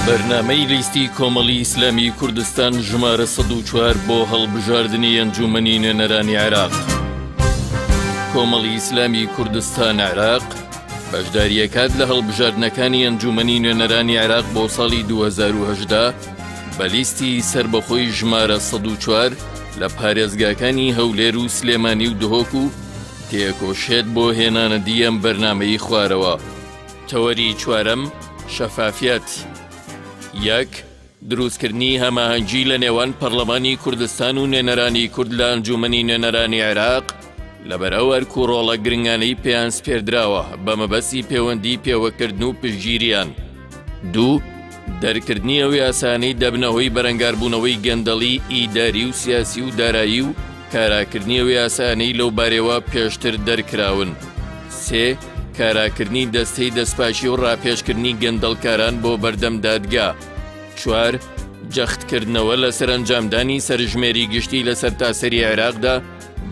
بەرنامەی لیستی کۆمەڵی ئیسلامی کوردستان ژمارە 104 بۆ هەڵبژاردنی ئەنجومەنی نوێنەرانی عێراق. کۆمەڵی ئیسلامی کوردستان عێراق بەشداریەکات لە هەڵبژاردنەکانی ئەنجومەنی نوێنەرانی عێراق بۆ ساڵی 2018 بە لیستی سربەخۆی ژمارە 104 لە پارێزگاکانی هەولێر و سلێمانی و دهۆک و تێکۆشێت بۆ هێنانەدی ئەم بەرنامەی خوارەوە. تەوەری چوارەم شەفافیەت. یەک، دروستکردنی هەماهەنگی لە نێوان پەرلەمانی کوردستان و نوێنەرانی کورد لە ئەنجومەنی نوێنەرانی عێراق لەبەرەو ئەرکوڕۆڵە گرنگانەی پێیان سپێردراوە بە مەبەستی پەیوەندی پێوەکردن و پشتگیریان. دوو، دەرکردنی ئەو یاسانەی دەبنەوەی بەرەنگاربوونەوەی گەندەڵی ئیداری و سیاسی و دارایی و کاراکردنی ئەو یاسانەی لەو بارەوە پێشتر دەرکراون. سێ، کاراکردنی دەستەی دەستپاشی و ڕاپێشکردنی گەندەڵکاران بۆ بەردەم دادگا. چوار، جەختکردنەوە لە سەرنجامدانی سەرژمێری گشتی لە سەرتاسەری عێراقدا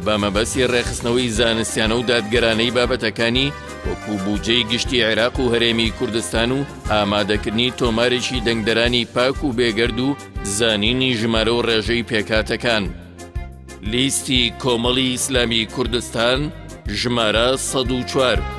بە مەبەستی ڕێخستنەوەی زانستیانە و دادگەرانەی بابەتەکانی وەکو بوجەی گشتی عێراق و هەرێمی کوردستان و ئامادەکردنی تۆمارێکی دەنگدەرانی پاک و بێگەرد و زانینی ژمارە و ڕێژەی پێکاتەکان. لیستی کۆمەڵی ئیسلامی کوردستان ژمارە 104.